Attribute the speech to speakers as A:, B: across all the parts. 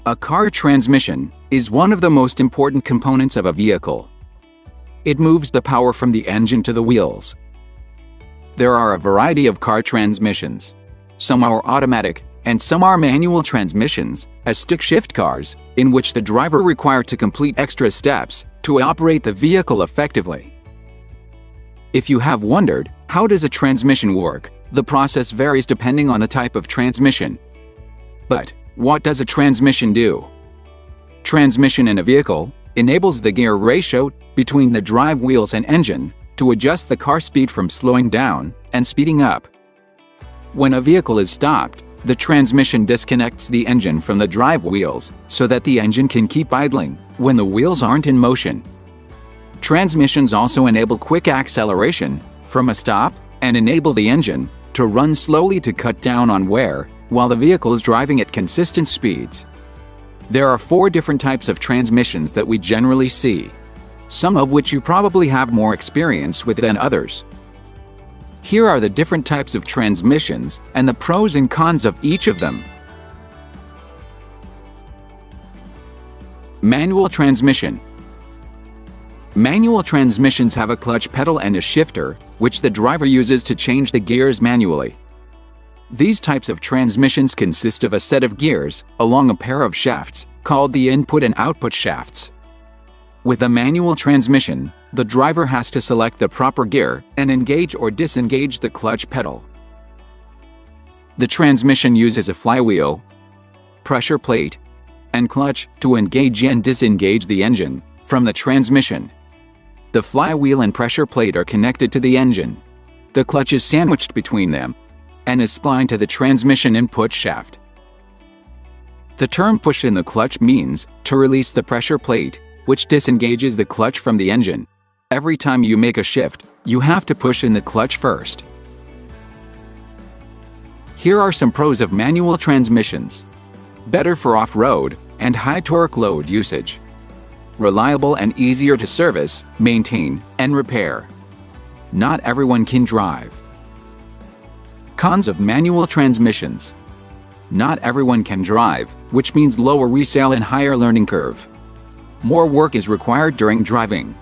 A: A car transmission is one of the most important components of a vehicle. It moves the power from the engine to the wheels. There are a variety of car transmissions. Some are automatic, and some are manual transmissions, as stick-shift cars, in which the driver required to complete extra steps to operate the vehicle effectively. If you have wondered, how does a transmission work? The process varies depending on the type of transmission. But what does a transmission do? Transmission in a vehicle enables the gear ratio between the drive wheels and engine to adjust the car speed from slowing down and speeding up. When a vehicle is stopped, the transmission disconnects the engine from the drive wheels so that the engine can keep idling when the wheels aren't in motion. Transmissions also enable quick acceleration from a stop and enable the engine to run slowly to cut down on wear while the vehicle is driving at consistent speeds. There are 4 different types of transmissions that we generally see, some of which you probably have more experience with than others. Here are the different types of transmissions and the pros and cons of each of them. Manual transmission. Manual transmissions have a clutch pedal and a shifter, which the driver uses to change the gears manually. These types of transmissions consist of a set of gears along a pair of shafts, called the input and output shafts. With a manual transmission, the driver has to select the proper gear and engage or disengage the clutch pedal. The transmission uses a flywheel, pressure plate, and clutch to engage and disengage the engine from the transmission. The flywheel and pressure plate are connected to the engine. The clutch is sandwiched between them and is splined to the transmission input shaft. The term push in the clutch means to release the pressure plate, which disengages the clutch from the engine. Every time you make a shift, you have to push in the clutch first. Here are some pros of manual transmissions. Better for off-road and high-torque load usage. Reliable and easier to service, maintain, and repair. Not everyone can drive. Cons of manual transmissions. Not everyone can drive, which means lower resale and higher learning curve. More work is required during driving.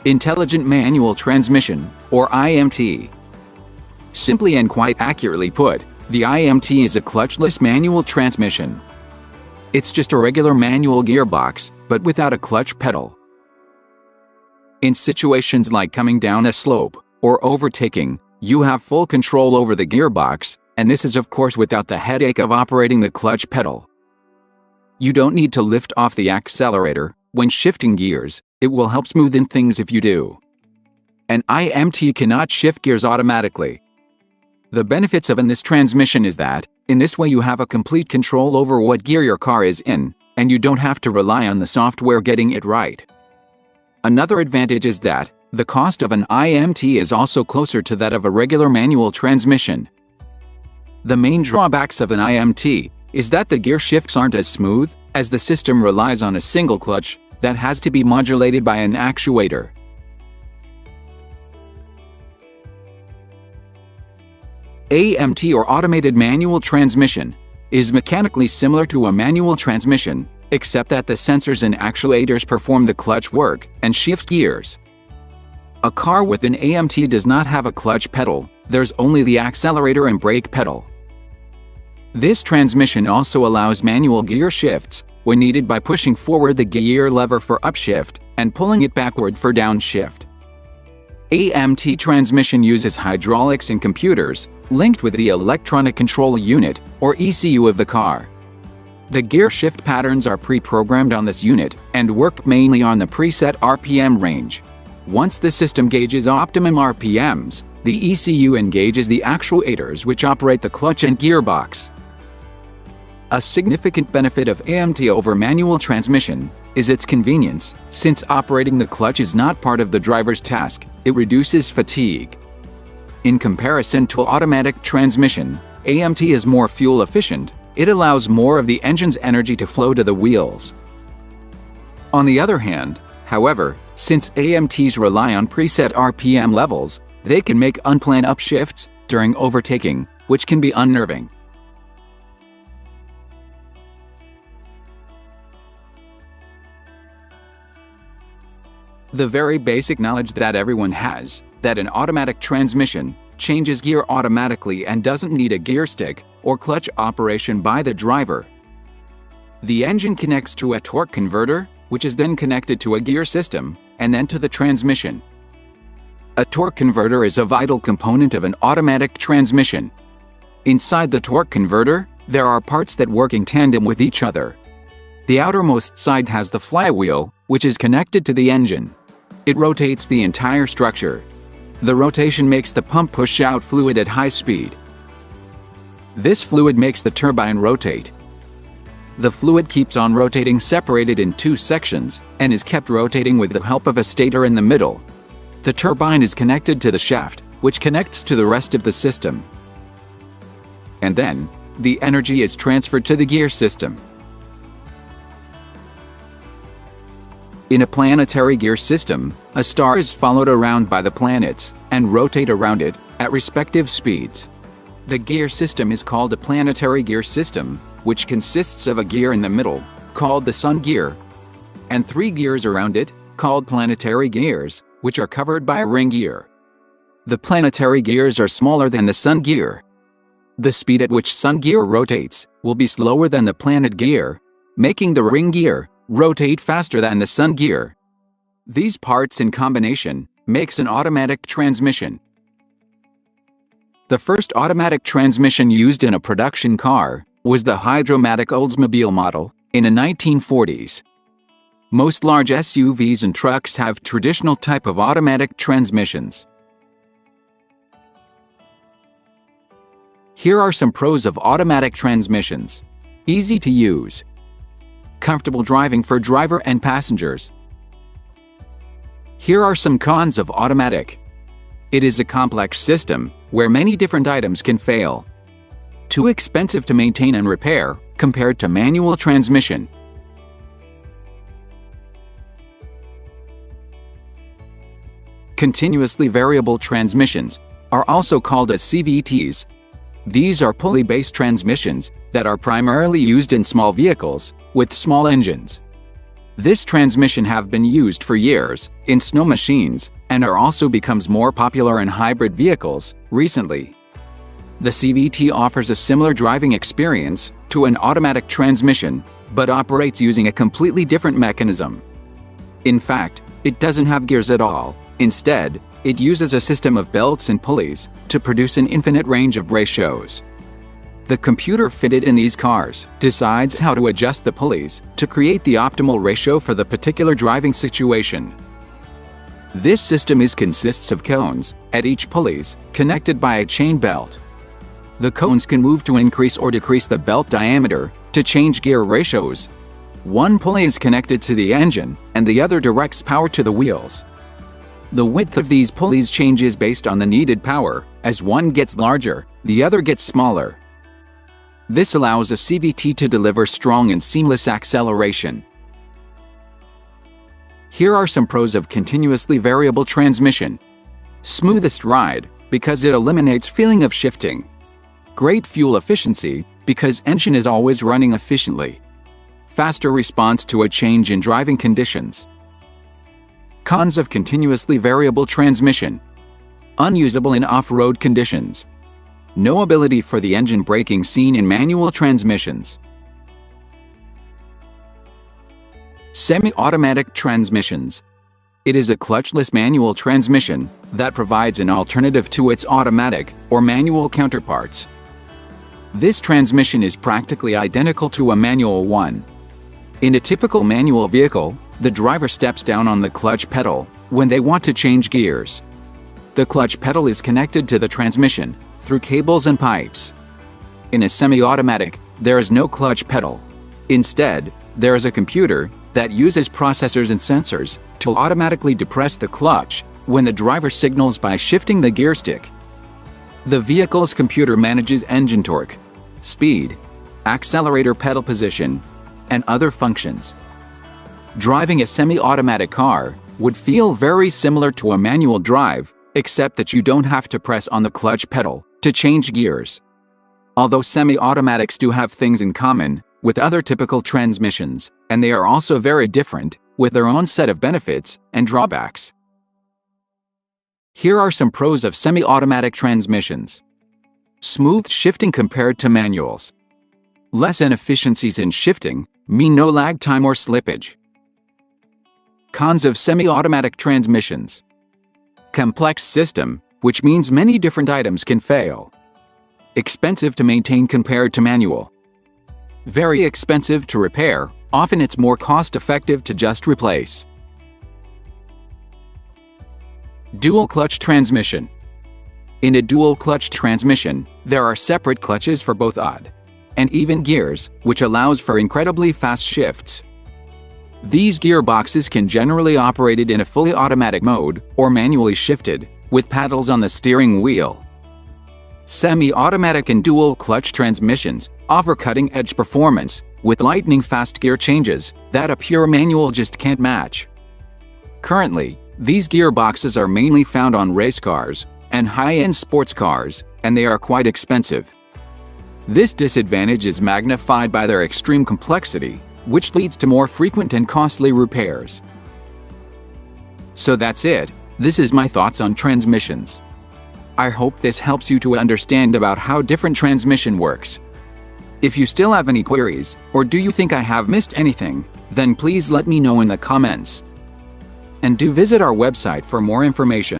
A: Intelligent Manual Transmission, or IMT. Simply and quite accurately put, the IMT is a clutchless manual transmission. It's just a regular manual gearbox, but without a clutch pedal. In situations like coming down a slope or overtaking, you have full control over the gearbox, and this is of course without the headache of operating the clutch pedal. You don't need to lift off the accelerator when shifting gears. It will help smoothen things if you do. An IMT cannot shift gears automatically. The benefits of this transmission is that, in this way you have a complete control over what gear your car is in, and you don't have to rely on the software getting it right. Another advantage is that, the cost of an IMT is also closer to that of a regular manual transmission. The main drawbacks of an IMT is that the gear shifts aren't as smooth, as the system relies on a single clutch that has to be modulated by an actuator. AMT, or automated manual transmission, is mechanically similar to a manual transmission, except that the sensors and actuators perform the clutch work and shift gears. A car with an AMT does not have a clutch pedal, there's only the accelerator and brake pedal. This transmission also allows manual gear shifts when needed by pushing forward the gear lever for upshift and pulling it backward for downshift. AMT transmission uses hydraulics and computers linked with the electronic control unit, or ECU, of the car. The gear shift patterns are pre-programmed on this unit and work mainly on the preset RPM range. Once the system gauges optimum RPMs, the ECU engages the actuators which operate the clutch and gearbox. A significant benefit of AMT over manual transmission is its convenience. Since operating the clutch is not part of the driver's task, it reduces fatigue. In comparison to automatic transmission, AMT is more fuel efficient. It allows more of the engine's energy to flow to the wheels. On the other hand, however, since AMTs rely on preset RPM levels, they can make unplanned upshifts during overtaking which can be unnerving. The very basic knowledge that everyone has, that an automatic transmission changes gear automatically and doesn't need a gear stick or clutch operation by the driver. The engine connects to a torque converter, which is then connected to a gear system, and then to the transmission. A torque converter is a vital component of an automatic transmission. Inside the torque converter, there are parts that work in tandem with each other. The outermost side has the flywheel, which is connected to the engine. It rotates the entire structure. The rotation makes the pump push out fluid at high speed. This fluid makes the turbine rotate. The fluid keeps on rotating separated in two sections, and is kept rotating with the help of a stator in the middle. The turbine is connected to the shaft, which connects to the rest of the system. And then, the energy is transferred to the gear system. In a planetary gear system, a star is followed around by the planets, and rotate around it, at respective speeds. The gear system is called a planetary gear system, which consists of a gear in the middle, called the sun gear, and 3 gears around it, called planetary gears, which are covered by a ring gear. The planetary gears are smaller than the sun gear. The speed at which sun gear rotates will be slower than the planet gear, making the ring gear rotate faster than the sun gear. These parts in combination makes an automatic transmission. The first automatic transmission used in a production car was the Hydromatic Oldsmobile model in the 1940s. Most large SUVs and trucks have traditional type of automatic transmissions. Here are some pros of automatic transmissions. Easy to use. Comfortable driving for driver and passengers. Here are some cons of automatic. It is a complex system where many different items can fail. Too expensive to maintain and repair compared to manual transmission. Continuously variable transmissions are also called as CVTs. These are pulley-based transmissions that are primarily used in small vehicles with small engines. This transmission have been used for years in snow machines and are also becomes more popular in hybrid vehicles recently. The CVT offers a similar driving experience to an automatic transmission, but operates using a completely different mechanism. In fact, it doesn't have gears at all. Instead, it uses a system of belts and pulleys to produce an infinite range of ratios. The computer fitted in these cars decides how to adjust the pulleys to create the optimal ratio for the particular driving situation. This system consists of cones at each pulleys connected by a chain belt. The cones can move to increase or decrease the belt diameter to change gear ratios. One pulley is connected to the engine and the other directs power to the wheels. The width of these pulleys changes based on the needed power. As one gets larger, the other gets smaller. This allows a CVT to deliver strong and seamless acceleration. Here are some pros of continuously variable transmission. Smoothest ride, because it eliminates feeling of shifting. Great fuel efficiency, because engine is always running efficiently. Faster response to a change in driving conditions. Cons of continuously variable transmission. Unusable in off-road conditions. No ability for the engine braking seen in manual transmissions. Semi-automatic transmissions. It is a clutchless manual transmission that provides an alternative to its automatic or manual counterparts. This transmission is practically identical to a manual one. In a typical manual vehicle, the driver steps down on the clutch pedal when they want to change gears. The clutch pedal is connected to the transmission through cables and pipes. In a semi-automatic, there is no clutch pedal. Instead, there is a computer that uses processors and sensors to automatically depress the clutch when the driver signals by shifting the gear stick. The vehicle's computer manages engine torque, speed, accelerator pedal position, and other functions. Driving a semi-automatic car would feel very similar to a manual drive, except that you don't have to press on the clutch pedal to change gears. Although semi-automatics do have things in common with other typical transmissions, and they are also very different, with their own set of benefits and drawbacks. Here are some pros of semi-automatic transmissions. Smooth shifting compared to manuals. Less inefficiencies in shifting mean no lag time or slippage. Cons of semi-automatic transmissions. Complex system, which means many different items can fail. Expensive to maintain compared to manual. Very expensive to repair, often it's more cost-effective to just replace. Dual clutch transmission. In a dual clutch transmission, there are separate clutches for both odd and even gears, which allows for incredibly fast shifts. These gearboxes can generally operated in a fully automatic mode or manually shifted, with paddles on the steering wheel. Semi-automatic and dual clutch transmissions offer cutting-edge performance, with lightning-fast gear changes that a pure manual just can't match. Currently, these gearboxes are mainly found on race cars and high-end sports cars, and they are quite expensive. This disadvantage is magnified by their extreme complexity, which leads to more frequent and costly repairs. So that's it. This is my thoughts on transmissions. I hope this helps you to understand about how different transmission works. If you still have any queries, or do you think I have missed anything, then please let me know in the comments. And do visit our website for more information.